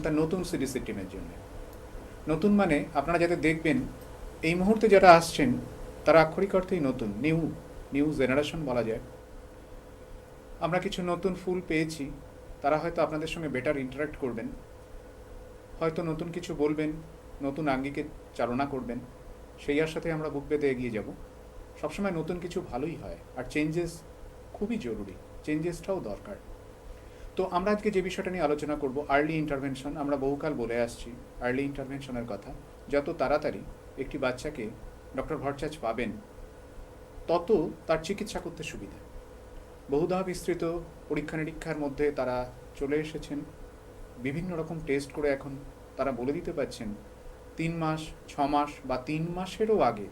তার নতুন সিরিজের টিমের জন্য। নতুন মানে আপনারা যাতে দেখবেন এই মুহূর্তে যারা আসছেন তারা আক্ষরিক অর্থেই নতুন, নিউ নিউ জেনারেশন বলা যায়। আমরা কিছু নতুন ফুল পেয়েছি, তারা হয়তো আপনাদের সঙ্গে বেটার ইন্টারাক্ট করবেন, হয়তো নতুন কিছু বলবেন, নতুন আঙ্গিকে চালনা করবেন। সেই আশাতে আমরা বুক বেঁধে এগিয়ে যাব। সবসময় নতুন কিছু ভালোই হয়, আর চেঞ্জেস খুবই জরুরি, চেঞ্জেসটাও দরকার। তো আমরা আজকে যে বিষয়টা নিয়ে আলোচনা করব, আর্লি ইন্টারভেনশন। আমরা বহুকাল বলে আসছি আর্লি ইন্টারভেনশনের কথা। যত তাড়াতাড়ি একটি বাচ্চাকে ডক্টর ভট্টাচার্য পাবেন, তত তার চিকিৎসা করতে সুবিধা। বহুধা বিস্তৃত পরীক্ষা নিরীক্ষার মধ্যে তারা চলে এসেছেন, বিভিন্ন রকম টেস্ট করে এখন তারা বলে দিতে পারছেন 3 মাস, 6 মাস বা 3 মাসেরও আগে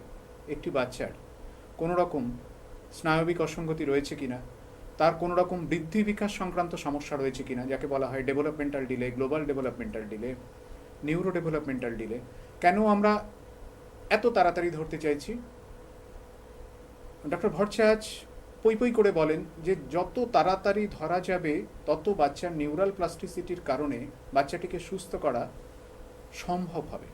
একটি বাচ্চার কোনো রকম স্নায়বিক অসঙ্গতি রয়েছে কিনা, তার কোনো রকম বৃদ্ধি বিকাশ সংক্রান্ত সমস্যা রয়েছে কিনা, যাকে বলা হয় developmental delay, global developmental delay, neuro developmental delay. কেন আমরা এত তাড়াতাড়ি ধরতে চাইছি? ডক্টর ভট্টাচার্য পই পই করে বলেন যে যত তাড়াতাড়ি ধরা যাবে তত বাচ্চার নিউরাল প্লাস্টিসিটির কারণে বাচ্চাটিকে সুস্থ করা সম্ভব হবে।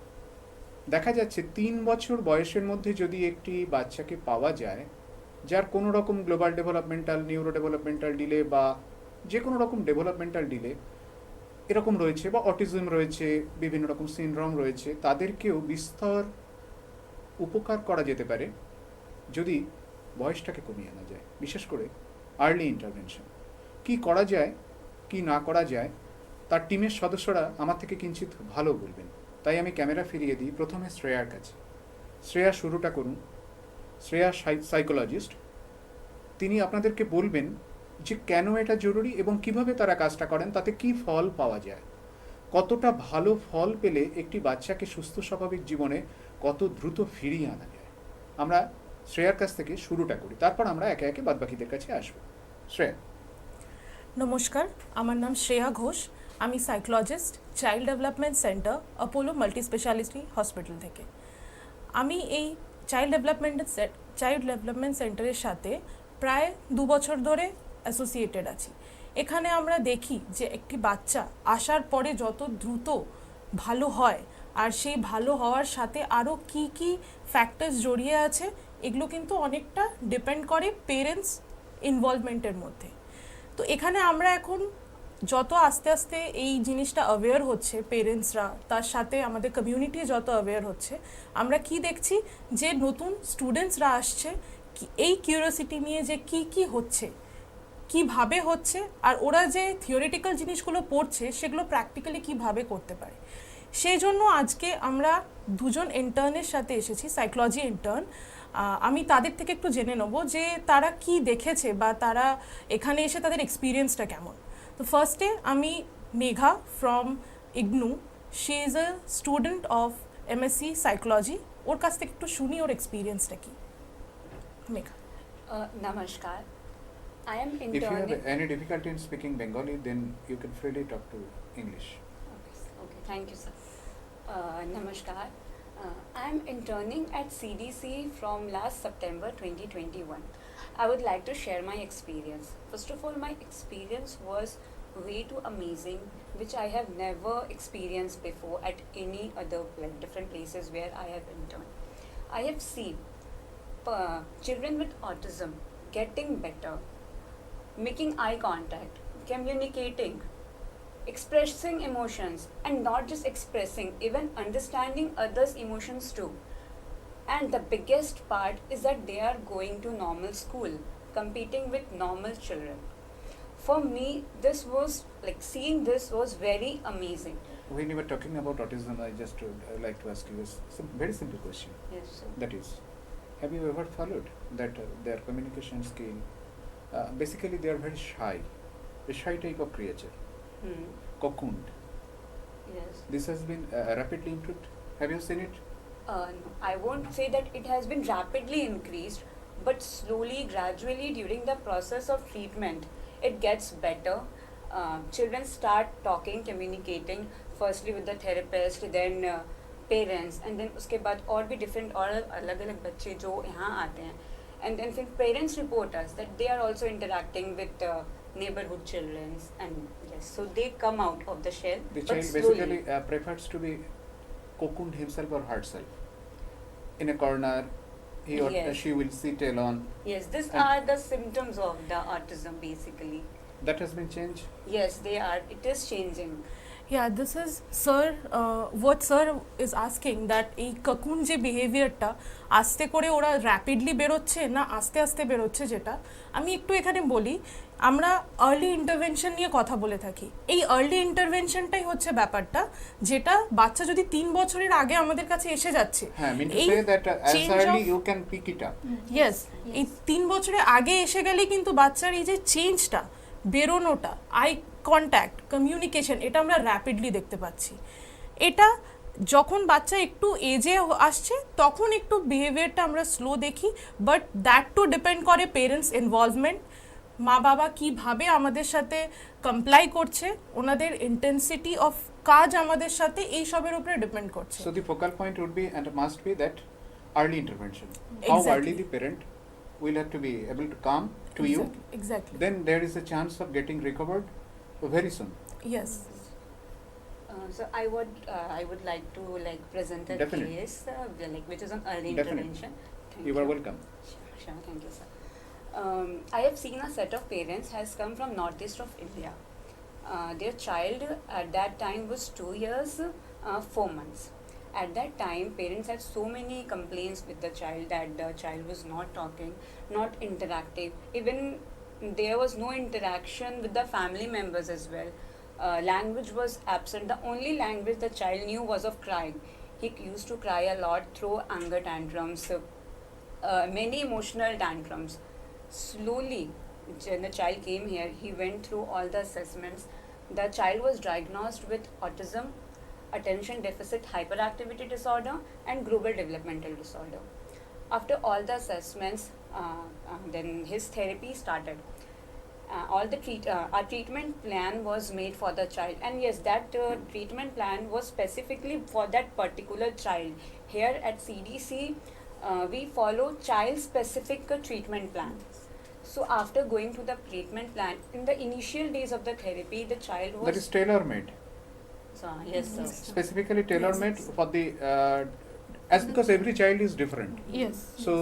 দেখা যাচ্ছে 3 বছর বয়সের মধ্যে যদি একটি বাচ্চাকে পাওয়া যায় যার কোনো রকম global developmental, neuro developmental delay বা যে কোনো রকম ডেভেলপমেন্টাল ডিলে এরকম রয়েছে, বা অটিজম রয়েছে, বিভিন্ন রকম সিনড্রোম রয়েছে, তাদেরকেও বিস্তর উপকার করা যেতে পারে যদি বয়সটাকে কমিয়ে আনা যায়। বিশেষ করে আর্লি ইন্টারভেনশন কি করা যায়, কি না করা যায়, তার টিমের সদস্যরা আমার থেকে কিঞ্চিত ভালো বলবেন। তাই আমি ক্যামেরা ফিরিয়ে দিই প্রথমে শ্রেয়ার কাছে। শ্রেয়া, শুরুটা করুন। শ্রেয়া সাইকোলজিস্ট, তিনি আপনাদেরকে বলবেন যে কেন এটা জরুরি এবং কিভাবে তারা কাজটা করেন, তাতে কি ফল পাওয়া যায়, কতটা ভালো ফল পেলে একটি বাচ্চাকে সুস্থ স্বাভাবিক জীবনে কত দ্রুত ফিরিয়ে আনা যায়। আমরা শ্রেয়ার কাছ থেকে শুরুটা করি, তারপর আমরা একে একে বাদবাকিদের কাছে আসবো। শ্রেয়া। নমস্কার, আমার নাম শ্রেয়া ঘোষ। আমি psychologist, child development centre, Apollo multi speciality hospital থেকে। আমি এই চাইল্ড ডেভেলপমেন্ট সেন্টারের সাথে প্রায় 2 বছর ধরে অ্যাসোসিয়েটেড আছি। এখানে আমরা দেখি যে একটি বাচ্চা আসার পরে যত দ্রুত ভালো হয়, আর সেই ভালো হওয়ার সাথে আরও কি কি ফ্যাক্টরস জড়িয়ে আছে, এগুলো কিন্তু অনেকটা ডিপেন্ড করে পেরেন্টস ইনভলভমেন্টের মধ্যে। তো এখানে আমরা এখন যত আস্তে আস্তে এই জিনিসটা অ্যাওয়্যার হচ্ছে পেরেন্টসরা, তার সাথে আমাদের কমিউনিটি যত অ্যাওয়্যার হচ্ছে, আমরা কি দেখছি যে নতুন স্টুডেন্টসরা আসছে এই কিউরিওসিটি নিয়ে যে কি কি হচ্ছে, কিভাবে হচ্ছে, আর ওরা যে থিওরিটিক্যাল জিনিসগুলো পড়ছে সেগুলো প্র্যাকটিক্যালি কিভাবে করতে পারে। সেই জন্য আজকে আমরা 2 জন ইন্টার্নের সাথে এসেছি, সাইকোলজি ইন্টার্ন। আমি তাদের থেকে একটু জেনে নেব যে তারা কি দেখেছে বা তারা এখানে এসে তাদের এক্সপিরিয়েন্সটা কেমন। তো ফার্স্টে আমি Megha from IGNOU, she is a student of MSc psychology. ওর কাছ থেকে একটু শুনি ওর এক্সপিরিয়েন্সটা কি। Megha. Namaskar. I am If you interning. have any difficulty in speaking Bengali, then you can freely talk to English. Okay, thank you, sir. Namaskar. I am interning at CDC from last September 2021. I would like to share my experience. First of all, my experience was way too amazing, which I have never experienced before at any other different places where I have interned. I have seen children with autism getting better, making eye contact, communicating, expressing emotions, and not just expressing, even understanding others' emotions too. And the biggest part is that they are going to normal school, competing with normal children. For me, this was like seeing this was very amazing. When you were talking about autism, I just would like to ask you a very simple question. Yes, sir. That is, have you ever followed that their communication skill, basically they are very shy, a shy type of creature, cocooned. Yes. This has been rapidly improved. Have you seen it? No, I won't say that it has been rapidly increased, but slowly, gradually during the process of treatment, it gets better. Children start talking, communicating, firstly with the therapist, then parents, and then उसके बाद और भी different और अलग अलग बच्चे जो यहाँ आते हैं, एंड देन फिर parents report us that they are also interacting with neighbourhood childrens, and yes Yes, so they come out of the shell, The but child slowly. basically prefers to be cocooned himself or herself in a corner. He or Yes. she will sit alone. Yes, these And- are the symptoms of the autism basically. That has been changed. Yes, they are. It is changing. Yeah, this is sir, what sir is asking that এই cocoon যে বিহেভিয়ারটা আস্তে করে ওরা rapidly বেরোচ্ছে না আস্তে আস্তে বেরোচ্ছে, যেটা আমি একটু এখানে বলি, আমরা আর্লি ইন্টারভেনশন নিয়ে কথা বলে থাকি। এই আর্লি ইন্টারভেনশনটাই হচ্ছে ব্যাপারটা, যেটা বাচ্চা যদি 3 বছরের আগে আমাদের কাছে এসে যাচ্ছে, হ্যাঁ, mean to এই say that as change early of- you can pick it up. Yes, এই 3 বছরের আগে এসে গেলেই কিন্তু বাচ্চার এই যে চেঞ্জটা, বেরোনোটা, আই কন্ট্যাক্ট, কমিউনিকেশন, এটা আমরা র্যাপিডলি দেখতে পাচ্ছি। এটা যখন বাচ্চা একটু এজে আসছে তখন একটু বিহেভিয়ারটা আমরা স্লো দেখি, বাট দ্যাট টু ডিপেন্ড করে পেরেন্টস ইনভলভমেন্ট, মা বাবা কীভাবে আমাদের সাথে কমপ্লাই করছে, ওনাদের ইন্টেন্সিটি অফ কাজ আমাদের সাথে, এই সবের উপরে ডিপেন্ড করছে। So the focal point would be and must be that early intervention. How Exactly. early the parent will have to be able to come to you, Exactly. then there is a chance of getting recovered very soon. Yes. So I would like to like present a Definitely. case like which is on early Definitely. intervention. Thank You are welcome. Sure, thank you, sir. I have seen a set of parents has come from northeast of India. Their child at that time was 2 years, 4 months. At that time, parents had so many complaints with the child that the child was not talking, not interactive. Even there was no interaction with the family members as well. Language was absent. The only language the child knew was of crying. He used to cry a lot, throw anger tantrums, many emotional tantrums. Slowly, when the child came here, he went through all the assessments. The child was diagnosed with autism, attention deficit hyperactivity disorder, and global developmental disorder. After all the assessments, then his therapy started. Our treatment plan was made for the child, and yes, that treatment plan was specifically for that particular child. Here at CDC, we follow child-specific treatment plan. So after going to the treatment plan, in the initial days of the therapy, the child was. That is tailor-made. So, yes, sir. Specifically tailor-made for the as because every child is different. Yes. So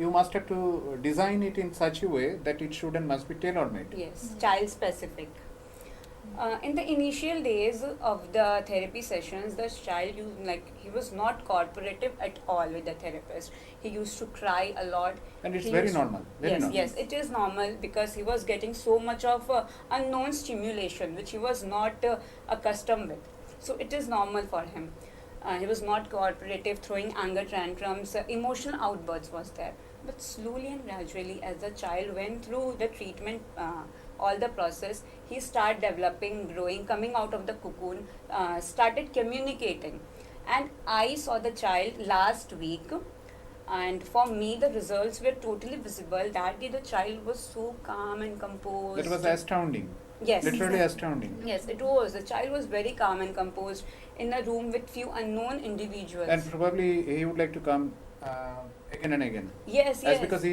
you must have to design it in such a way that it should and must be tailor-made. Yes, child specific. In the initial days of the therapy sessions, the child he was not cooperative at all with the therapist. He used to cry a lot. And it's He very used- normal. Very Yes, normal. yes, it is normal because he was getting so much of unknown stimulation which he was not accustomed with. So it is normal for him. He was not cooperative, throwing anger tantrums, emotional outbursts was there. But slowly and gradually, as the child went through the treatment, all the process, he started developing, growing, coming out of the cocoon, started communicating. And I saw the child last week, and for me the results were totally visible. That day the child was so calm and composed. That was astounding. Yes. Literally astounding. Yes, it was. The child was very calm and composed in a room with few unknown individuals. And probably he would like to come again and again. Yes, As yes. because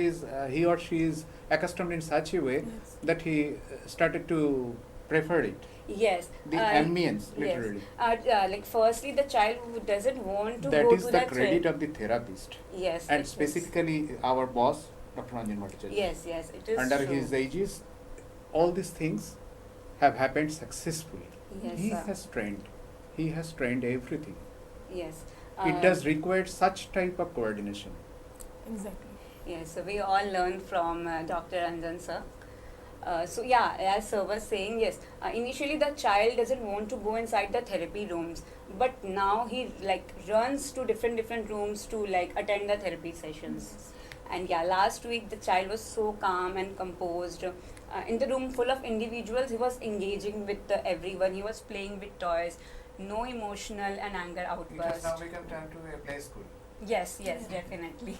he or she is accustomed in such a way Yes. that he started to prefer it. Yes. The ambience, literally. Yes. Like firstly, the child who doesn't want to That go is to the that credit of the therapist. Yes. And it is. specifically our boss, Dr. Anjan Bhattacharya. Yes, yes, it is Under true. his aegis, all these things have happened successfully. Yes, He sir. has trained. He has trained everything. Yes. It does require such type of coordination. Exactly. Yes, so we all learned from Dr. Anjan sir. So yeah, as sir was saying, yes, initially the child doesn't want to go inside the therapy rooms, but now he like runs to different rooms to like attend the therapy sessions. And yeah, last week the child was so calm and composed. In the room full of individuals, he was engaging with everyone. He was playing with toys. No emotional and anger outburst. become time to a play school. Yes, yes, definitely.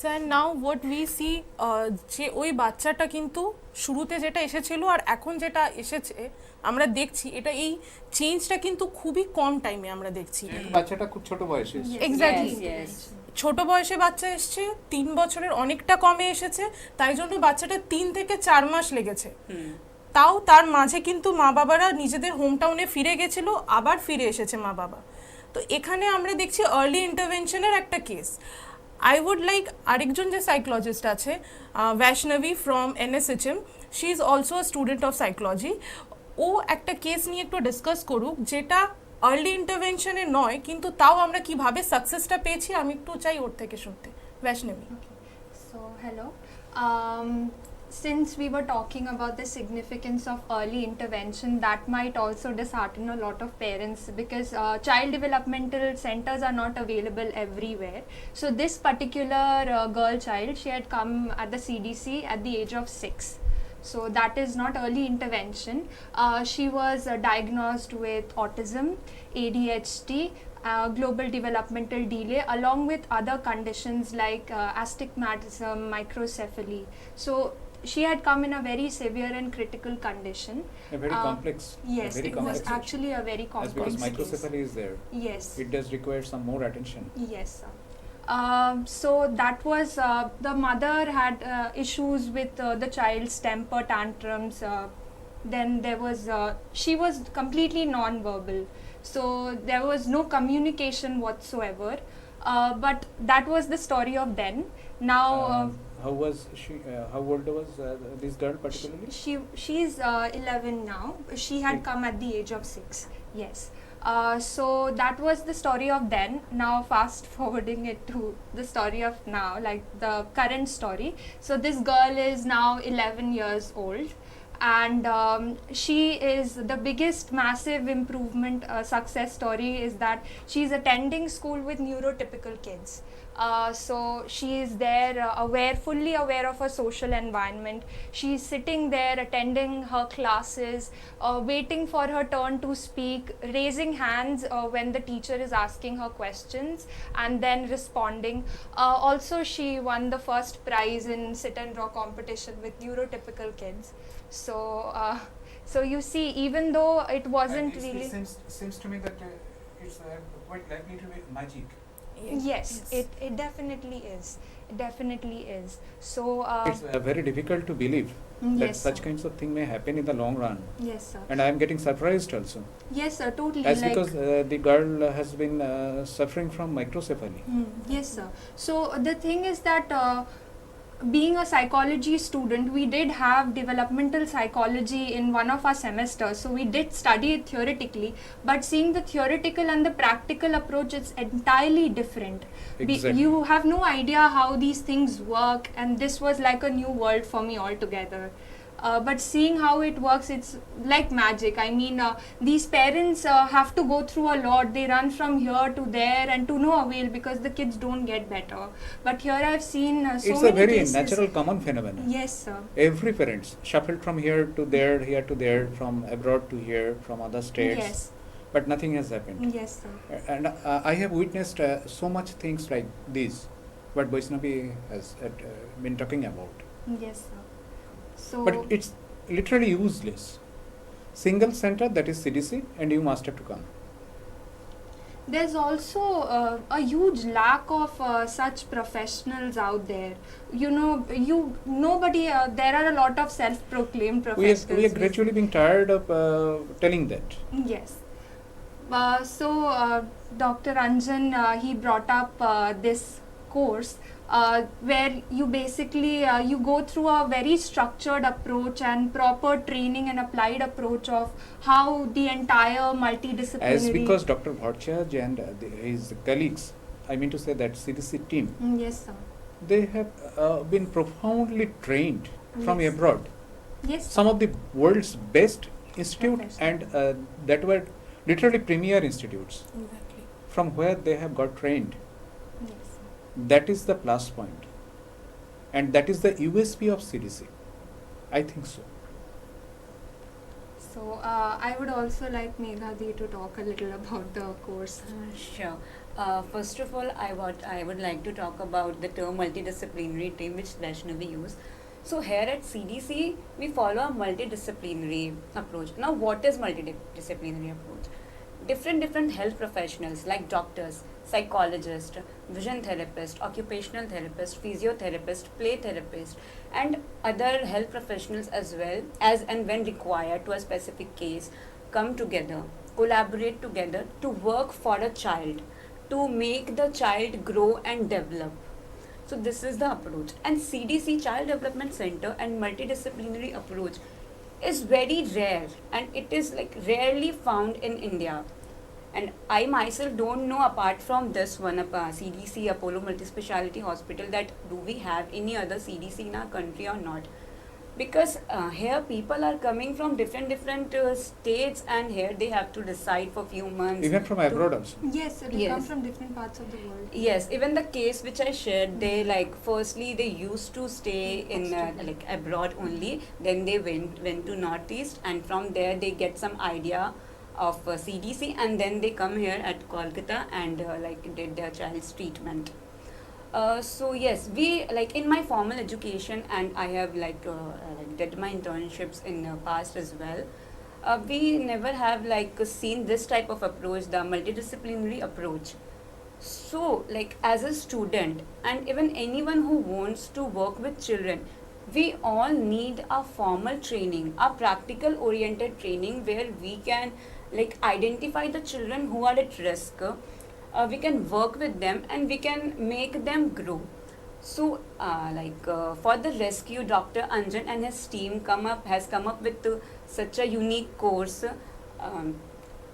Sir now what we see, যে ওই বাচ্চাটা কিন্তু শুরুতে যেটা এসেছিল আর এখন যেটা এসেছে আমরা দেখছি, এটা এই চেঞ্জটা কিন্তু খুবই কম টাইমে আমরা দেখছি। বাচ্চাটা খুব ছোট বয়সে এসেছে। Exactly, Yes, yes. ছোট বয়সে বাচ্চা এসছে, 3 বছরের অনেকটা কমে এসেছে, তাই জন্য বাচ্চাটা 3 থেকে 4 মাস লেগেছে। তাও তার মাঝে কিন্তু মা বাবারা নিজেদের হোম টাউনে ফিরে গেছিল, আবার ফিরে এসেছে মা বাবা। তো এখানে আমরা দেখছি আর্লি ইন্টারভেনশনের একটা কেস। আই উড লাইক আরেকজন যে সাইকোলজিস্ট আছে, Vaishnavi from NSHM, she is also a student of psychology, ও একটা কেস নিয়ে একটু ডিসকাস করুক যেটা আর্লি ইন্টারভেনশনে নয়, কিন্তু তাও আমরা কিভাবে সাকসেসটা পেয়েছি আমি একটু চাই ওর থেকে শুনতে। বৈষ্ণবী। So, hello. Since we were talking about the significance of early intervention, that might also dishearten a lot of parents because child developmental centers are not available everywhere. So, this particular girl child, she had come at the CDC at the age of 6. So, that is not early intervention. She was diagnosed with autism, ADHD, global developmental delay, along with other conditions like astigmatism, microcephaly. So she had come in a very severe and critical condition. A very complex. Yes, very it complex was situation. actually a very As complex because case. microcephaly is there. Yes. It does require some more attention. Yes, sir. So that was the mother had issues with the child's temper tantrums. Then there was she was completely non-verbal, so there was no communication whatsoever. But that was the story of then. Now How was she? How old was this girl particularly? she's 11 now. She had come at the age of 6. Yes. So that was the story of then. Now fast forwarding it to the story of now, like the current story. So this girl is now 11 years old, and she is the biggest massive improvement success story is that she's attending school with neurotypical kids. So she is there fully aware of her social environment. She's sitting there attending her classes, waiting for her turn to speak, raising hands when the teacher is asking her questions, and then responding. Also she won the first prize in sit and draw competition with neurotypical kids. So you see, even though it wasn't really seems to me that it's quite likely to be magic. yes, it definitely is. It definitely is. So It's very difficult to believe that yes, such sir. kinds of things may happen in the long run. Yes, sir. And I am getting surprised also. Yes, sir. Totally. As because the girl has been suffering from microcephaly. Yes, sir. So the thing is that being a psychology student, we did have developmental psychology in one of our semesters. So we did study it theoretically, but seeing the theoretical and the practical approach is entirely different. Exactly. You have no idea how these things work, and this was like a new world for me altogether. But seeing how it works, it's like magic. I mean, these parents have to go through a lot. They run from here to there and to no avail because the kids don't get better. But here I've seen so It's many a very cases. natural common phenomenon. Yes, sir. Every parents shuffled from here to there, from abroad to here, from other states. Yes. But nothing has happened. Yes, sir. And I have witnessed so much things like this, what Vaishnavi has been talking about. Yes, sir. So But it's literally useless. Single center, that is CDC, and you must have to come. there's also a huge lack of such professionals out there. Nobody. There are a lot of self-proclaimed professionals. We are gradually being tired of telling that. Yes. So Dr. Anjan, he brought up this course where you basically you go through a very structured approach and proper training and applied approach of how the entire multidisciplinary. As because Dr. Bhattacharya and his colleagues, I mean to say that CDC team, Yes, sir. they have been profoundly trained from Yes. abroad. Yes, sir. Some of the world's best institutes, and that were literally premier institutes Exactly. from where they have got trained. Yes, sir. That is the plus point, and that is the USP of CDC. I think so. So I would also like Meghadi to talk a little about the course. Sure. First of all, I would like to talk about the term multidisciplinary team which Vaishnavi used. So here at CDC, we follow a multidisciplinary approach. Now, what is multidisciplinary approach? Different health professionals like doctors, psychologist, vision therapist, occupational therapist, physiotherapist, play therapist, and other health professionals as well, as and when required to a specific case, come together, collaborate together to work for a child, to make the child grow and develop. So this is the approach. And CDC, Child Development Center, and multidisciplinary approach is very rare, and it is like rarely found in India. And I myself don't know, apart from this one, CDC Apollo Multispeciality Hospital, that do we have any other CDC in our country or not? Because here people are coming from different states, and here they have to reside for few months. Even from abroad also. Yes, they Yes. come from different parts of the world. Yes, even the case which I shared, they like firstly they used to stay in like abroad only, then they went to Northeast, and from there they get some idea of CDC, and then they come here at Kolkata and like did their child's treatment. So yes, we like in my formal education, and I have like did my internships in past as well. We never have like seen this type of approach, the multidisciplinary approach. So, like as a student, and even anyone who wants to work with children, we all need a formal training, a practical oriented training where we can like identify the children who are at risk. We can work with them and we can make them grow. So, for the rescue, Dr. Anjan and his team has come up with such a unique course.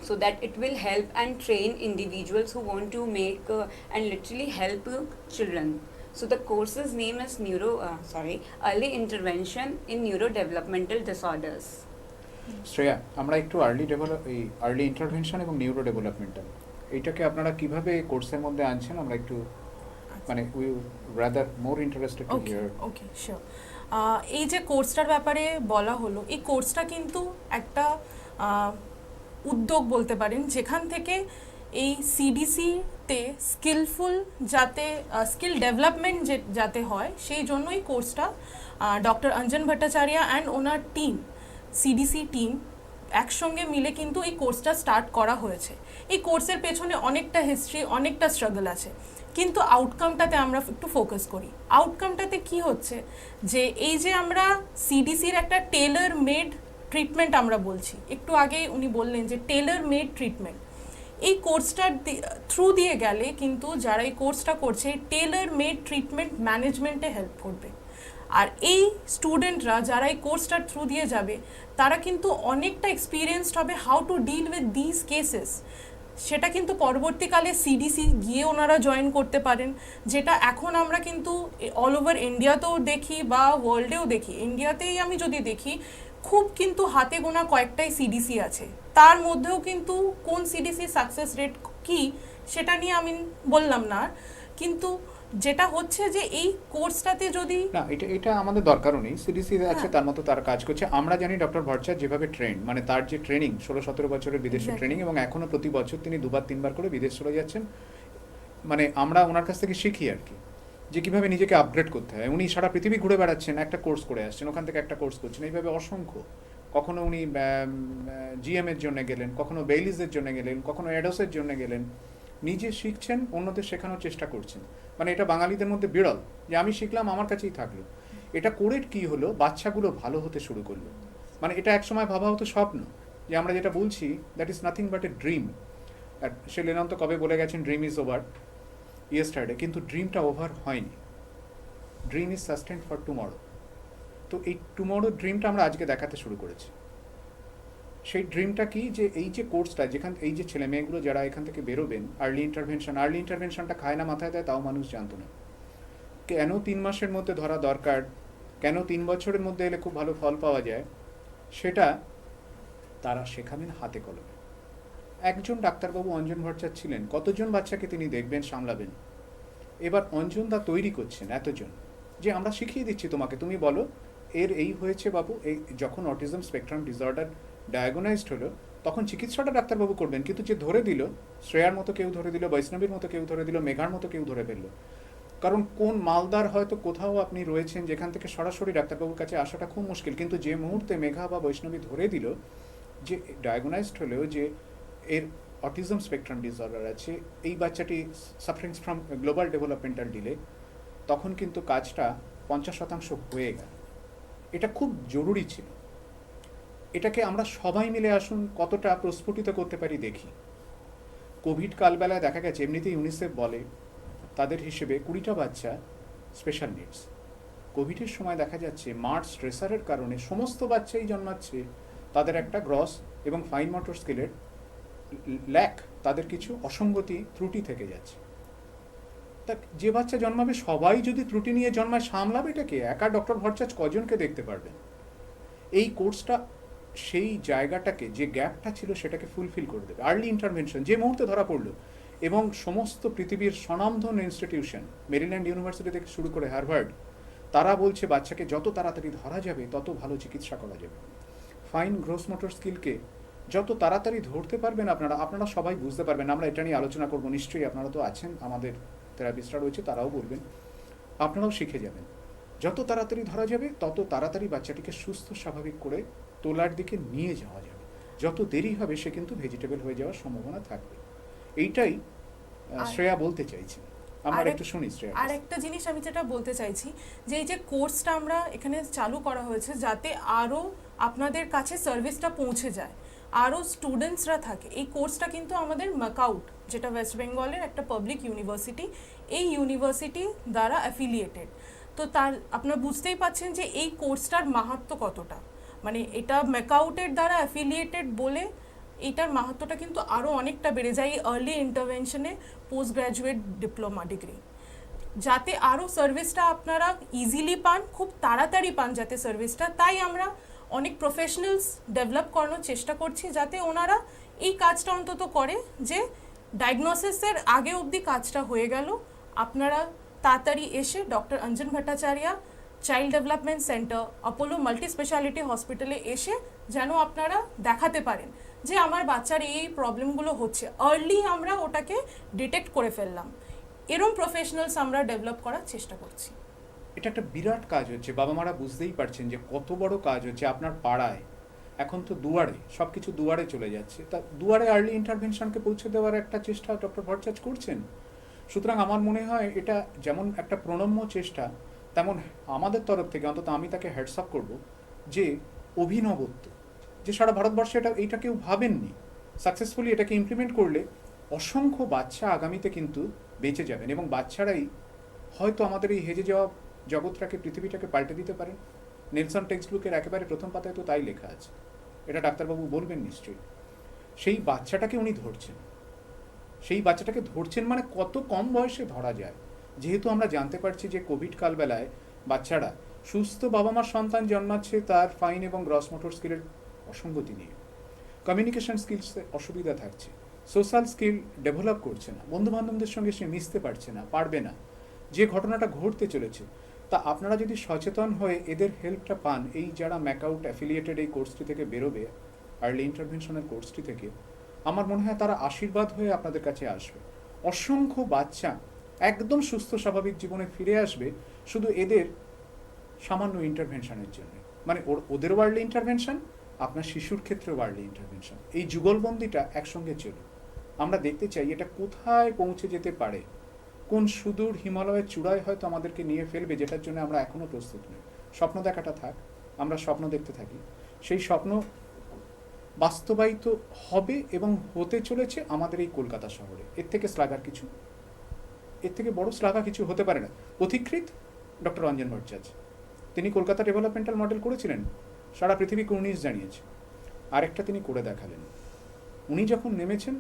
So that it will help and train individuals who want to make and literally help children. So the course's name is Early Intervention in Neurodevelopmental Disorders. Shreya, আমরা একটু early intervention এবং neuro developmental এইটাকে আপনারা কিভাবে কোর্সের মধ্যে আনছেন, আমরা একটু মানে we rather more interested to here. Okay sure. এই যে কোর্সটার ব্যাপারে বলা হলো, এই কোর্সটা কিন্তু একটা উদ্যোগ বলতে পারেন, যেখান থেকে এই সিডিসিতে স্কিল ডেভেলপমেন্ট যাতে হয় সেই জন্য এই কোর্সটা doctor Anjan Bhattacharya and owner team, CDC team একসঙ্গে মিলে কিন্তু এই কোর্সটা স্টার্ট করা হয়েছে। এই কোর্সের পেছনে অনেকটা হিস্ট্রি, অনেকটা স্ট্রাগল আছে, কিন্তু আউটকামটাতে আমরা একটু ফোকাস করি। আউটকামটাতে কি হচ্ছে যে এই যে আমরা সিডিসির একটা টেলার মেড ট্রিটমেন্ট আমরা বলছি, একটু আগে উনি বললেন যে টেলার মেড ট্রিটমেন্ট, এই কোর্সটার থ্রু দিয়ে গেলে কিন্তু যারা এই কোর্সটা করছে টেলার মেড ট্রিটমেন্ট ম্যানেজমেন্টে হেল্প করবে। আর এই স্টুডেন্টরা যারা এই কোর্সটার থ্রু দিয়ে যাবে তারা কিন্তু অনেকটা এক্সপিরিয়েন্সড হবে how to deal with this cases. সেটা কিন্তু পরবর্তীকালে সিডিসি গিয়ে ওনারা জয়েন করতে পারেন, যেটা এখন আমরা কিন্তু অল ওভার ইন্ডিয়াতেও দেখি বা ওয়ার্ল্ডেও দেখি। ইন্ডিয়াতেই আমি যদি দেখি, খুব কিন্তু হাতে গোনা কয়েকটাই সিডিসি আছে, তার মধ্যেও কিন্তু কোন সিডিসি সাকসেস রেট কি সেটা নিয়ে আমি বললাম না, কিন্তু যেটা হচ্ছে যে এই কোর্সটাতে যদি না, এটা আমাদের দরকারও নেই, সিডিসি আছে তার মতো তার কাজ করছে। আমরা জানি ডক্টর ভট্টাচার্য যেভাবে ট্রেন, মানে তার যে ট্রেনিং 16-17 বছরের বিদেশি ট্রেনিং, এবং এখনো প্রতি বছর তিনি 2-3 করে বিদেশ চলে যাচ্ছেন। মানে আমরা ওনার কাছ থেকে শিখি আর কি, যে কীভাবে নিজেকে আপগ্রেড করতে হয়। উনি সারা পৃথিবী ঘুরে বেড়াচ্ছেন, একটা কোর্স করে আসছেন, ওখান থেকে একটা কোর্স করছেন, এইভাবে অসংখ্য। কখনো উনি জিএমের জন্য গেলেন, কখনো বেইলিজের জন্য গেলেন, কখনো এডোসের জন্য গেলেন। নিজে শিখছেন, অন্যদের শেখানোর চেষ্টা করছেন। মানে এটা বাঙালিদের মধ্যে বিরল, যে আমি শিখলাম আমার কাছেই থাকলো। এটা করে কি হলো, বাচ্চাগুলো ভালো হতে শুরু করলো। মানে এটা একসময় ভাবা হতো স্বপ্ন, যে আমরা যেটা বলছি that is nothing but a dream. সে লেনন্ত কবে বলে গেছেন ড্রিম ইজ ওভার ইয়েস্টারডে, কিন্তু ড্রিমটা ওভার হয়নি। Dream is sustained for tomorrow. তো এই টুমরো ড্রিমটা আমরা আজকে দেখাতে শুরু করেছি। সেই ড্রিমটা কি, যে এই যে কোর্সটা, এই যে ছেলে মেয়েগুলো যারা এখান থেকে বেরোবেন, আর্লি ইন্টারভেনশনটা খায় না মাথায় দেয়, তাও মানুষ জানতো না। কেন 3 মাসের মধ্যে ধরা দরকার, কেন 3 বছরের মধ্যে এলে খুব ভালো ফল পাওয়া যায়, সেটা তারা শেখাবেন হাতে কলমে। একজন ডাক্তারবাবু অঞ্জন ভট্টাচার্য ছিলেন, কতজন বাচ্চাকে তিনি দেখবেন, সামলাবেন। এবার অঞ্জন দা তৈরি করছেন এতজন, যে আমরা শিখিয়ে দিচ্ছি তোমাকে, তুমি বলো এর এই হয়েছে বাবু। এই যখন অটিজম স্পেকট্রাম ডিসঅর্ডার ডায়াগনাইজড হলো, তখন চিকিৎসাটা ডাক্তারবাবু করবেন, কিন্তু যে ধরে দিল, শ্রেয়ার মতো কেউ ধরে দিল, বৈষ্ণবীর মতো কেউ ধরে দিল, মেঘার মতো কেউ ধরে ফেললো। কারণ কোন মালদার হয়তো কোথাও আপনি রয়েছেন যেখান থেকে সরাসরি ডাক্তারবাবুর কাছে আসাটা খুব মুশকিল, কিন্তু যে মুহূর্তে মেঘা বা বৈষ্ণবী ধরে দিল, যে ডায়াগনাইজড হলেও যে এর অটিজম স্পেকট্রাম ডিসঅর্ডার আছে, এই বাচ্চাটি sufferings from global developmental delay, তখন কিন্তু কাজটা 50% হয়ে গেল। এটা খুব জরুরি ছিল। এটাকে আমরা সবাই মিলে আসুন কতটা প্রস্ফুটিত করতে পারি দেখি। কোভিড কালবেলায় দেখা গেছে, এমনিতেই ইউনিসেফ বলে তাদের হিসেবে 20টা বাচ্চা স্পেশাল নিডস। কোভিডের সময় দেখা যাচ্ছে মার স্ট্রেসারের কারণে সমস্ত বাচ্চাই জন্মাচ্ছে তাদের একটা গ্রস এবং ফাইন মোটর স্কিলের ল্যাক, তাদের কিছু অসঙ্গতি ত্রুটি থেকে যাচ্ছে। তা যে বাচ্চা জন্মাবে সবাই যদি ত্রুটি নিয়ে জন্মায়, সামলাবে এটাকে? একা ডক্টর ভট্টাচার্য কজনকে দেখতে পারবেন? এই কোর্সটা সেই জায়গাটাকে, যে গ্যাপটা ছিল সেটাকে ফুলফিল করে দেবে। আর্লি ইন্টারভেনশন যে মুহূর্তে ধরা পড়লো, এবং সমস্ত পৃথিবীর স্বনামধন্য ইনস্টিটিউশন, মেরিল্যান্ড ইউনিভার্সিটি থেকে শুরু করে হার্ভার্ড, তারা বলছে বাচ্চাকে যত তাড়াতাড়ি ধরা যাবে তত ভালো চিকিৎসা করা যাবে। ফাইন গ্রোস মোটর স্কিলকে যত তাড়াতাড়ি ধরতে পারবেন আপনারা সবাই বুঝতে পারবেন। আমরা এটা নিয়ে আলোচনা করবো নিশ্চয়ই, আপনারা তো আছেন, আমাদের থেরাপিস্টরা রয়েছে, তারাও বলবেন, আপনারাও শিখে যাবেন। যত তাড়াতাড়ি ধরা যাবে তত তাড়াতাড়ি বাচ্চাটিকে সুস্থ স্বাভাবিক করে তোলার দিকে নিয়ে যাওয়া যাবে। যত দেরি হবে সে কিন্তু ভেজিটেবল হয়ে যাওয়ার সম্ভাবনা থাকবে। এইটাই শ্রেয়া বলতে চাইছি। আমার একটু শুনি শ্রেয়া। আর একটা জিনিস আমি যেটা বলতে চাইছি, যে এই যে কোর্সটা আমরা এখানে চালু করা হয়েছে যাতে আরও আপনাদের কাছে সার্ভিসটা পৌঁছে যায়, আরও স্টুডেন্টসরা থাকে। এই কোর্সটা কিন্তু আমাদের ম্যাকাউট, যেটা ওয়েস্ট বেঙ্গলের একটা পাবলিক ইউনিভার্সিটি, এই ইউনিভার্সিটি দ্বারা অ্যাফিলিয়েটেড। তো তার আপনারা বুঝতেই পাচ্ছেন যে এই কোর্সটার মাহাত্ম্য কতটা। মানে এটা ম্যাকাউটের দ্বারা অ্যাফিলিয়েটেড বলে এটার মাহাত্ম্যটা কিন্তু আরও অনেকটা বেড়ে যায় এই আর্লি ইন্টারভেনশনে পোস্ট গ্র্যাজুয়েট ডিপ্লোমা ডিগ্রি, যাতে আরও সার্ভিসটা আপনারা ইজিলি পান, খুব তাড়াতাড়ি পান যাতে সার্ভিসটা। তাই আমরা অনেক প্রফেশনালস ডেভেলপ করানোর চেষ্টা করছি যাতে ওনারা এই কাজটা অন্তত করে, যে ডায়াগনোসিসের আগে অবধি কাজটা হয়ে গেল। আপনারা তাড়াতাড়ি এসে doctor Anjan Bhattacharya child development centre, Apollo multi speciality হসপিটালে এসে যেন আপনারা দেখাতে পারেন যে আমার বাচ্চার এই প্রবলেমগুলো হচ্ছে, আর্লি আমরা ওটাকে ডিটেক্ট করে ফেললাম। এরম প্রফেশনালস আমরা ডেভেলপ করার চেষ্টা করছি। এটা একটা বিরাট কাজ হচ্ছে, বাবা মারা বুঝতেই পারছেন যে কত বড় কাজ হচ্ছে আপনার পাড়ায়। এখন তো দুয়ারে সব কিছু দুয়ারে চলে যাচ্ছে, তা দুয়ারে আর্লি ইন্টারভেনশনকে পৌঁছে দেওয়ার একটা চেষ্টা ডক্টর ভট্টাচার্য করছেন। সুতরাং আমার মনে হয় এটা যেমন একটা প্রণম্য চেষ্টা, তেমন আমাদের তরফ থেকে অন্তত আমি তাকে হ্যাটস আপ করবো, যে অভিনবত্ব, যে সারা ভারতবর্ষে এটা কেউ ভাবেননি। সাকসেসফুলি এটাকে ইমপ্লিমেন্ট করলে অসংখ্য বাচ্চা আগামীতে কিন্তু বেঁচে যাবেন, এবং বাচ্চারাই হয়তো আমাদের এই হেজে যাওয়া জগৎটাকে, পৃথিবীটাকে পাল্টে দিতে পারেন। নেলসন টেক্সট বুকের একেবারে প্রথম পাতায় তো তাই লেখা আছে, এটা ডাক্তারবাবু বলবেন নিশ্চয়ই। সেই বাচ্চাটাকে উনি ধরছেন, সেই বাচ্চাটাকে ধরছেন মানে কত কম বয়সে ধরা যায়। যেহেতু আমরা জানতে পারছি যে কোভিড কালবেলায় বাচ্চারা সুস্থ বাবা মার সন্তান জন্মাচ্ছে তার ফাইন এবং গ্রস মোটর স্কিলের অসঙ্গতি নিয়ে, কমিউনিকেশন স্কিলসে অসুবিধা থাকছে, সোশ্যাল স্কিল ডেভেলপ করছে না, বন্ধুবান্ধবদের সঙ্গে সে মিশতে পারছে না, পারবে না, যে ঘটনাটা ঘটতে চলেছে। তা আপনারা যদি সচেতন হয়ে এদের হেল্পটা পান, এই যারা ম্যাকআউট অ্যাফিলিয়েটেড এই কোর্সটি থেকে বেরোবে, আর্লি ইন্টারভেনশনের কোর্সটি থেকে, আমার মনে হয় তারা আশীর্বাদ হয়ে আপনাদের কাছে আসবে। অসংখ্য বাচ্চা একদম সুস্থ স্বাভাবিক জীবনে ফিরে আসবে শুধু এদের সামান্য ইন্টারভেনশনের জন্য। মানে ওদেরও আর্লি ইন্টারভেনশন, আপনার শিশুর ক্ষেত্রেও আর্লি ইন্টারভেনশন, এই যুগলবন্দিটা একসঙ্গে চলুন। আমরা দেখতে চাই এটা কোথায় পৌঁছে যেতে পারে, কোন সুদূর হিমালয়ের চূড়ায় হয়তো আমাদেরকে নিয়ে ফেলবে, যেটার জন্য আমরা এখনও প্রস্তুত নই। স্বপ্ন দেখাটা থাক, আমরা স্বপ্ন দেখতে থাকি, সেই স্বপ্ন বাস্তবায়িত হবে এবং হতে চলেছে আমাদের এই কলকাতা শহরে। এর থেকে শ্লাঘার কিছু, এর থেকে বড় শ্লাঘা কিছু হতে পারে না। পথিকৃৎ ডক্টর অঞ্জন ভট্টাচার্য, তিনি কলকাতা ডেভেলপমেন্টাল মডেল করেছিলেন, সারা পৃথিবীকে 19 জানিয়েছে। আরেকটা তিনি করে দেখালেন। উনি যখন নেমেছেন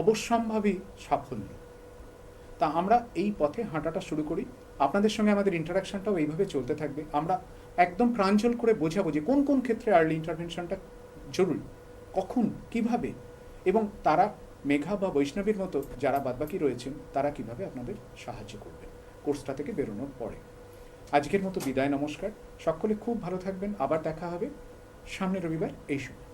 অবশ্যম্ভাবী সাফল্য। তা আমরা এই পথে হাঁটাটা শুরু করি। আপনাদের সঙ্গে আমাদের ইন্টারাকশনটাও এইভাবে চলতে থাকবে। আমরা একদম প্রাঞ্জল করে বোঝাবো যে কোন কোন ক্ষেত্রে আর্লি ইন্টারভেনশনটা জরুরি, কখন, কিভাবে, এবং তারা মেঘা বা বৈষ্ণবীর মতো যারা বাদবাকি রয়েছেন তারা কিভাবে আপনাদের সাহায্য করবেন কোর্সটা থেকে বেরোনোর পরে। আজকের মতো বিদায়, নমস্কার। সকলে খুব ভালো থাকবেন। আবার দেখা হবে সামনের রবিবার এই সময়।